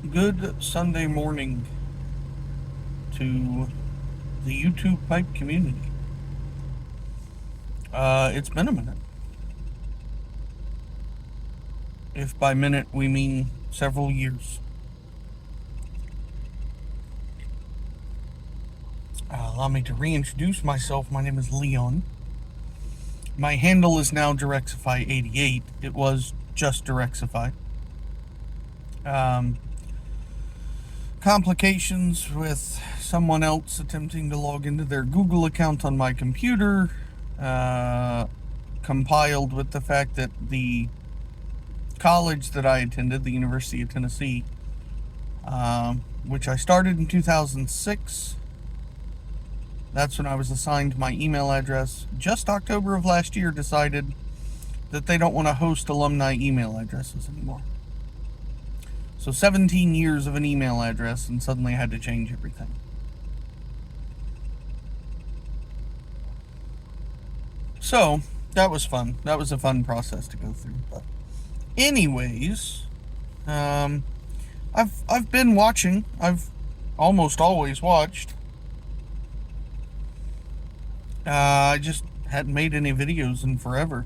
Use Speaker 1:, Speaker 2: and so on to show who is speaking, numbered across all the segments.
Speaker 1: Good Sunday morning to the YouTube pipe community. It's been a minute. If by minute we mean several years. Allow me to reintroduce myself. My name is Leon. My handle is now Direxify88. It was just Direxify. Um, Complications with someone else attempting to log into their Google account on my computer, compiled with the fact that the college that I attended, the University of Tennessee, which I started in 2006, that's when I was assigned my email address. Just October of last year decided that they don't want to host alumni email addresses anymore. So 17 years of an email address, and suddenly I had to change everything. So that was fun. That was a fun process to go through. But anyways, I've been watching. I've almost always watched. I just hadn't made any videos in forever.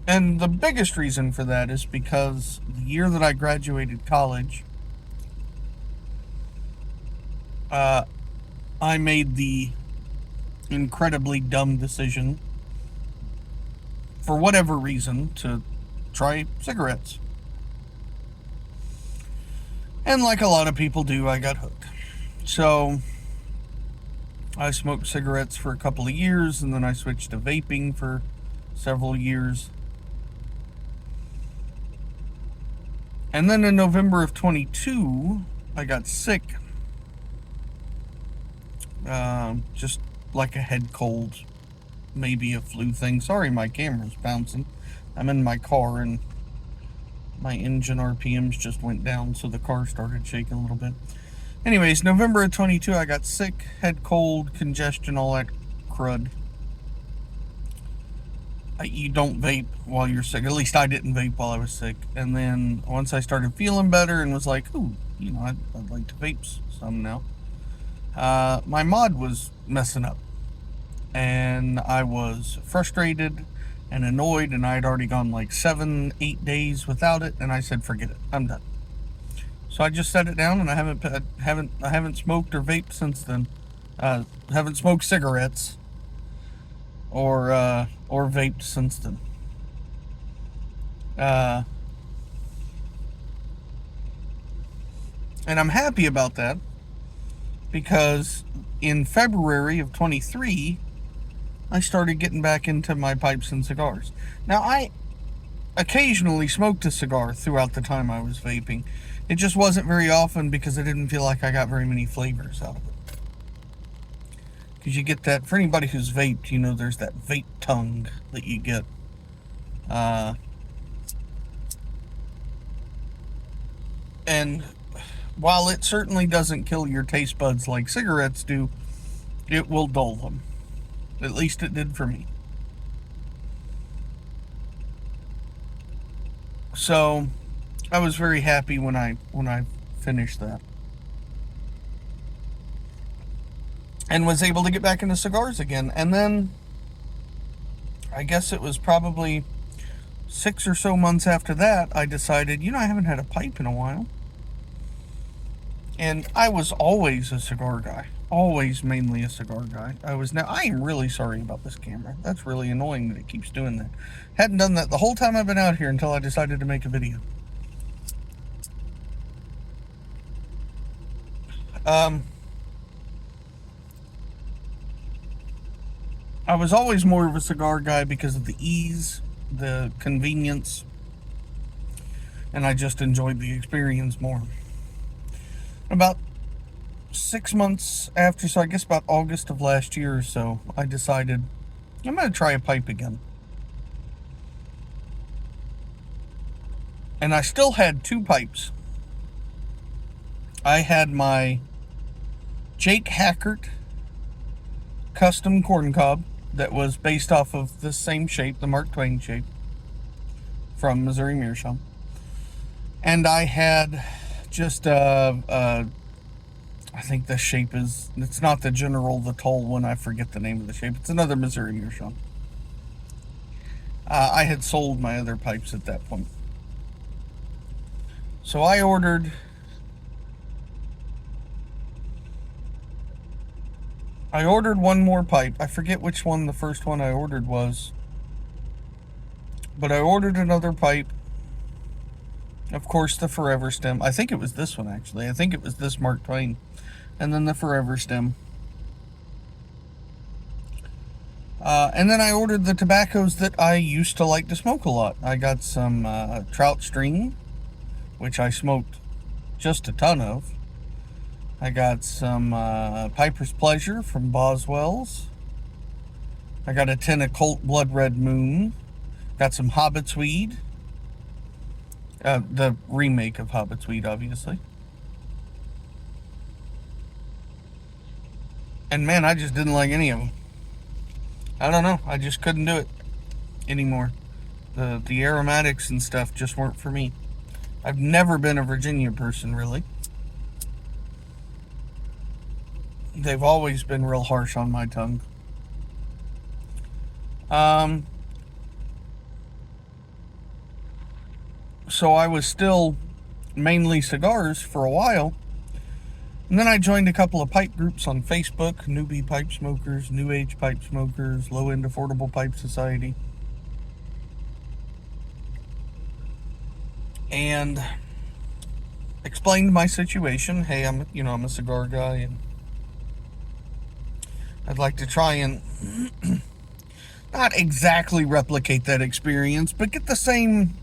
Speaker 1: And the biggest reason for that is because the year that I graduated college, I made the incredibly dumb decision, for whatever reason, to try cigarettes. And like a lot of people do, I got hooked. So I smoked cigarettes for a couple of years, and then I switched to vaping for several years. And then in November of 22, I got sick. Just like a head cold, maybe a flu thing. Sorry, my camera's bouncing. I'm in my car and my engine RPMs just went down, so the car started shaking a little bit. Anyways, November of 22, I got sick, head cold, congestion, all that crud. You don't vape while you're sick. At least I didn't vape while I was sick. And then once I started feeling better and was like, ooh, I'd like to vape some now. My mod was messing up. And I was frustrated and annoyed, and I had already gone like 7-8 days without it, and I said, forget it, I'm done. So I just set it down, and I haven't smoked or vaped since then. Haven't smoked cigarettes or vaped since then. And I'm happy about that, because in February of 23, I started getting back into my pipes and cigars. Now, I occasionally smoked a cigar throughout the time I was vaping. It just wasn't very often, because I didn't feel like I got very many flavors out of it. Because you get that, for anybody who's vaped, there's that vape tongue that you get. And while it certainly doesn't kill your taste buds like cigarettes do, it will dull them. At least it did for me. So I was very happy when I finished that, and was able to get back into cigars again. And then I guess it was probably 6 or so months after that, I decided, I haven't had a pipe in a while. And I was always a cigar guy. Always mainly a cigar guy. I am really sorry about this camera. That's really annoying that it keeps doing that. Hadn't done that the whole time I've been out here until I decided to make a video. I was always more of a cigar guy because of the ease, the convenience, and I just enjoyed the experience more. About 6 months after, so I guess about August of last year or so, I decided I'm going to try a pipe again. And I still had 2 pipes. I had my Jake Hackert custom corncob that was based off of the same shape, the Mark Twain shape, from Missouri Meerschaum. And I had just I think the shape is, it's not the General, the tall one. I forget the name of the shape. It's another Missouri Meerschaum. I had sold my other pipes at that point. So I ordered one more pipe. I forget which one the first one I ordered was. But I ordered another pipe. Of course, the Forever Stem. I think it was this one, actually. I think it was this Mark Twain. And then the Forever Stem. And then I ordered the tobaccos that I used to like to smoke a lot. I got some Trout String, which I smoked just a ton of. I got some Piper's Pleasure from Boswell's. I got a tin of Colt Blood Red Moon. Got some Hobbit's Weed. The remake of Hobbit's Weed, obviously. And man, I just didn't like any of them. I don't know. I just couldn't do it anymore. The aromatics and stuff just weren't for me. I've never been a Virginia person, really. They've always been real harsh on my tongue. So I was still mainly cigars for a while. And then I joined a couple of pipe groups on Facebook: Newbie Pipe Smokers, New Age Pipe Smokers, Low End Affordable Pipe Society. And explained my situation. Hey, I'm a cigar guy, and I'd like to try and not exactly replicate that experience, but get the same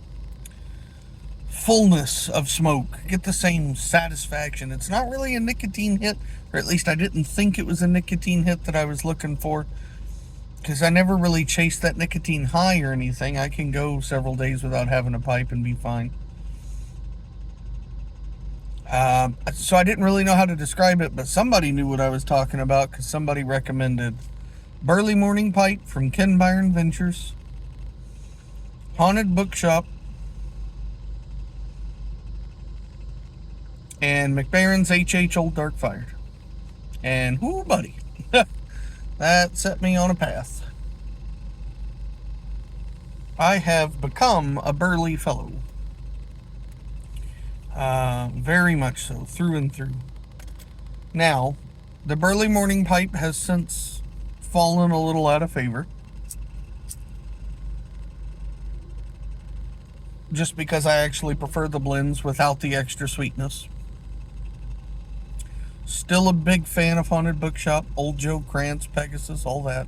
Speaker 1: fullness of smoke, get the same satisfaction. It's not really a nicotine hit, or at least I didn't think it was a nicotine hit that I was looking for, because I never really chased that nicotine high or anything. I can go several days without having a pipe and be fine. So I didn't really know how to describe it, but somebody knew what I was talking about, because somebody recommended Burley Morning Pipe from Ken Byron Ventures, Haunted Bookshop, and McBaron's HH Old Dark Fired. And whoo, buddy, that set me on a path. I have become a Burley fellow. Very much so, through and through. Now, the Burley Morning Pipe has since fallen a little out of favor, just because I actually prefer the blends without the extra sweetness. Still a big fan of Haunted Bookshop, Old Joe Krantz, Pegasus, all that.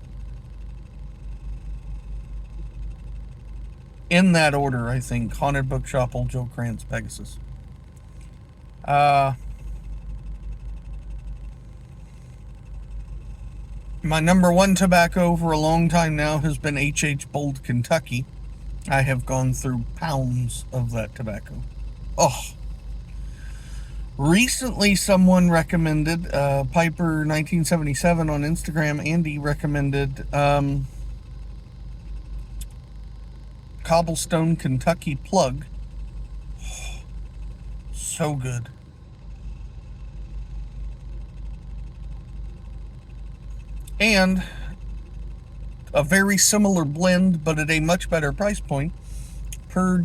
Speaker 1: In that order, I think. Haunted Bookshop, Old Joe Krantz, Pegasus. My number one tobacco for a long time now has been HH Bold Kentucky. I have gone through pounds of that tobacco. Oh. Recently, someone recommended, Piper 1977 on Instagram, Andy recommended Cobblestone Kentucky Plug. Oh, so good. And a very similar blend, but at a much better price point, per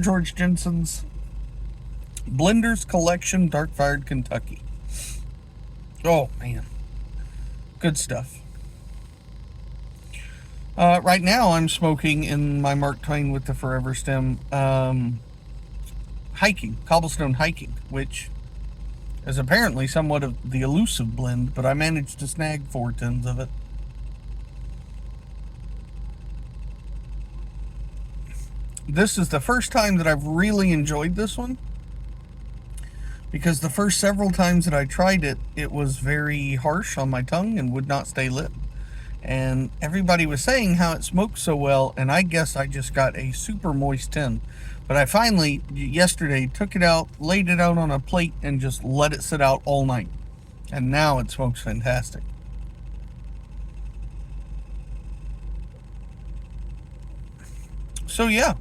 Speaker 1: George Jensen's Blenders Collection Dark Fired Kentucky. Oh man, good stuff. Right now I'm smoking in my Mark Twain with the Forever Stem, Cobblestone Hiking, which is apparently somewhat of the elusive blend, but I managed to snag 4 tins of it. This is the first time that I've really enjoyed this one, because the first several times that I tried it, it was very harsh on my tongue and would not stay lit. And everybody was saying how it smoked so well, and I guess I just got a super moist tin. But I finally, yesterday, took it out, laid it out on a plate, and just let it sit out all night. And now it smokes fantastic. So yeah,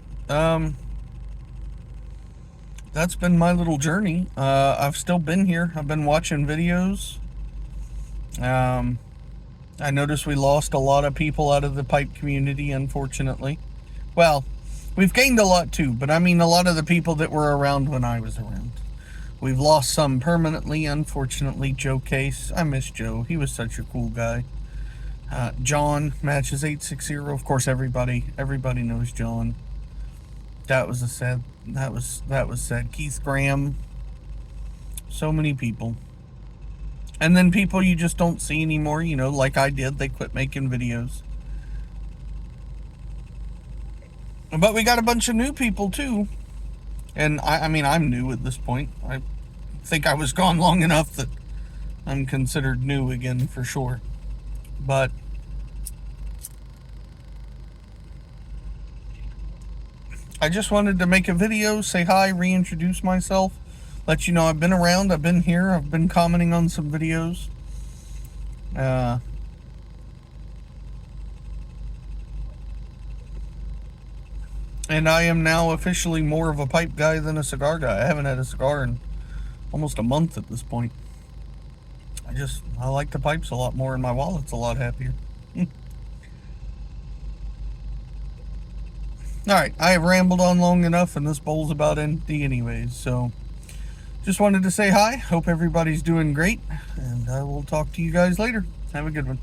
Speaker 1: that's been my little journey. I've still been here. I've been watching videos. I noticed we lost a lot of people out of the pipe community, unfortunately. Well, we've gained a lot too, but I mean a lot of the people that were around when I was around. We've lost some permanently, unfortunately. Joe Case, I miss Joe. He was such a cool guy. John, Matches 860. Of course, everybody knows John. That was sad. That was sad. Keith Graham. So many people. And then people you just don't see anymore, like I did. They quit making videos. But we got a bunch of new people too. And I mean, I'm new at this point. I think I was gone long enough that I'm considered new again for sure. But I just wanted to make a video, say hi, reintroduce myself, let you know I've been around, I've been here, I've been commenting on some videos. And I am now officially more of a pipe guy than a cigar guy. I haven't had a cigar in almost a month at this point. I like the pipes a lot more and my wallet's a lot happier. Alright, I have rambled on long enough and this bowl's about empty anyways, so just wanted to say hi. Hope everybody's doing great, and I will talk to you guys later. Have a good one.